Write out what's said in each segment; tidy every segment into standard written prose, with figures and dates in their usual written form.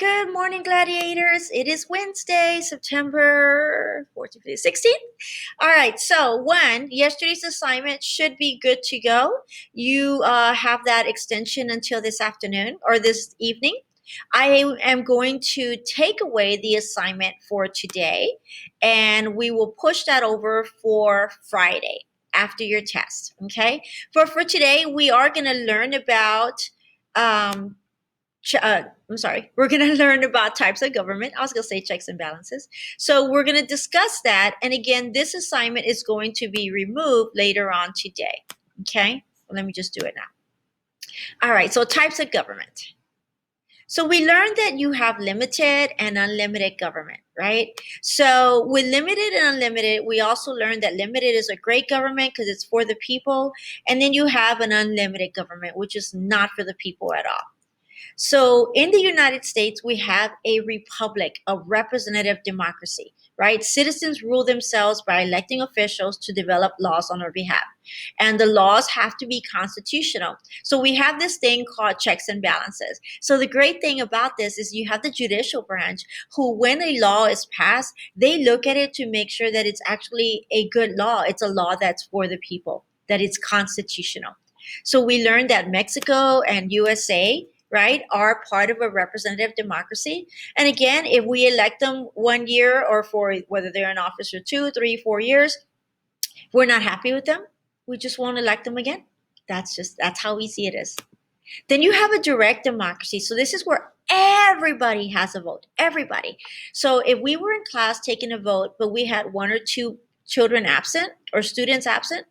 Good morning, gladiators. It is Wednesday, September 14th, 16th. All right, so yesterday's assignment should be good to go. You have that extension until this afternoon or this evening. I am going to take away the assignment for today, and we will push that over for Friday after your test, okay? For today, we are going to learn about um, I'm sorry, we're going to learn about types of government. I was going to say checks and balances. So we're going to discuss that. And again, this assignment is going to be removed later on today. Okay, well, let me just do it now. All right, so types of government. So we learned that you have limited and unlimited government, right? So with limited and unlimited, we also learned that limited is a great government because it's for the people. And then you have an unlimited government, which is not for the people at all. So in the United States, we have a republic, a representative democracy, right? Citizens rule themselves by electing officials to develop laws on our behalf. And the laws have to be constitutional. So we have this thing called checks and balances. So the great thing about this is you have the judicial branch who, when a law is passed, they look at it to make sure that it's actually a good law. It's a law that's for the people, that it's constitutional. So we learned that Mexico and USA, right, are part of a representative democracy. And again, if we elect them 1 year or for whether they're in office for 2, 3, 4 years, we're not happy with them. We just won't elect them again. That's how easy it is. Then you have a direct democracy. So this is where everybody has a vote. Everybody. So if we were in class taking a vote, but we had one or two children absent or students absent,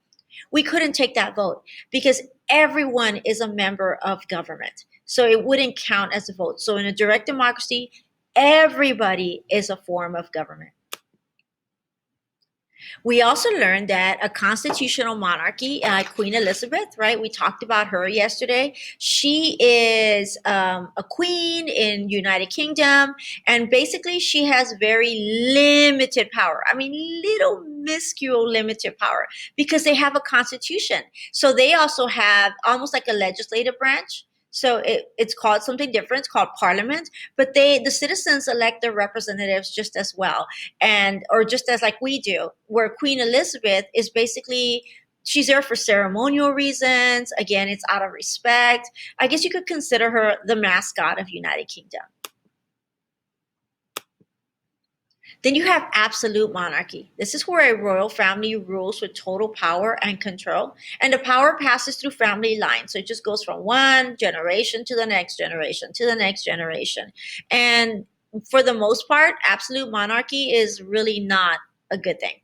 we couldn't take that vote because everyone is a member of government. So it wouldn't count as a vote. So in a direct democracy, everybody is a form of government. We also learned that a constitutional monarchy, Queen Elizabeth, right? We talked about her yesterday. She is a queen in United Kingdom, and basically she has very limited power. I mean, little minuscule limited power because they have a constitution. So they also have almost like a legislative branch. So it's called something different. It's called parliament, but the citizens elect their representatives just as well, and or just as like we do. Where Queen Elizabeth is basically she's there for ceremonial reasons. Again, it's out of respect. I guess you could consider her the mascot of United Kingdom. Then you have absolute monarchy. This is where a royal family rules with total power and control. And the power passes through family lines. So it just goes from one generation to the next generation to the next generation. And for the most part, absolute monarchy is really not a good thing.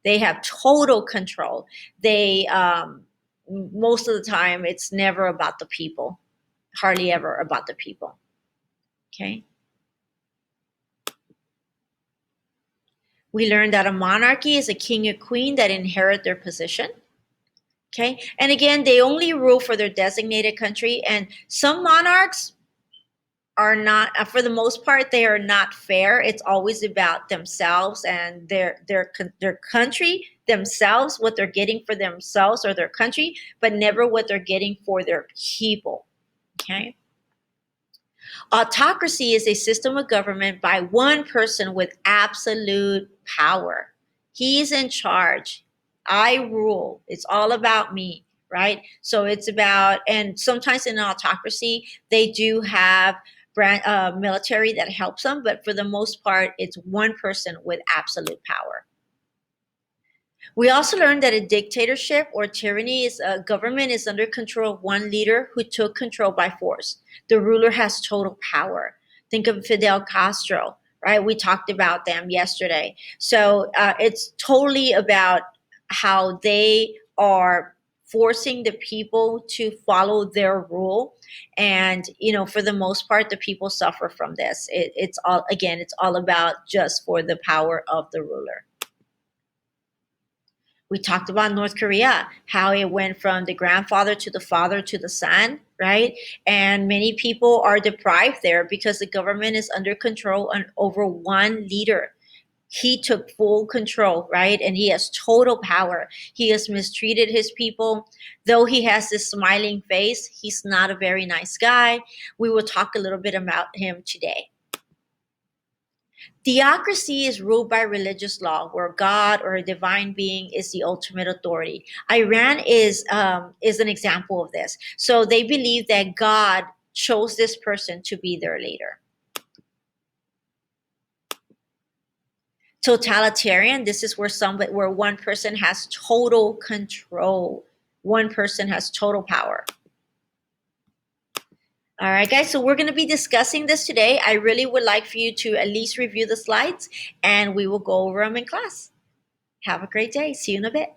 They have total control. Most of the time, it's never about the people, hardly ever about the people. Okay. We learned that a monarchy is a king or queen that inherit their position. Okay. And again, they only rule for their designated country. And some monarchs are not, for the most part, they are not fair. It's always about themselves and their country themselves, what they're getting for themselves or their country, but never what they're getting for their people. Okay. Autocracy is a system of government by one person with absolute power. He's in charge. I rule. It's all about me, right? So it's about, and sometimes in autocracy, they do have military that helps them, but for the most part, it's one person with absolute power. We also learned that a dictatorship or tyranny is a government is under control of one leader who took control by force. The ruler has total power. Think of Fidel Castro, right? We talked about them yesterday. So it's totally about how they are forcing the people to follow their rule. And, for the most part, the people suffer from this. It's all about just for the power of the ruler. We talked about North Korea, how it went from the grandfather to the father to the son, right? And many people are deprived there because the government is under control and over one leader. He took full control, right? And he has total power. He has mistreated his people. Though he has this smiling face, he's not a very nice guy. We will talk a little bit about him today. Theocracy is ruled by religious law, where God or a divine being is the ultimate authority. Iran is an example of this. So they believe that God chose this person to be their leader. Totalitarian, this is where one person has total control. One person has total power. All right, guys, so we're going to be discussing this today. I really would like for you to at least review the slides, and we will go over them in class. Have a great day. See you in a bit.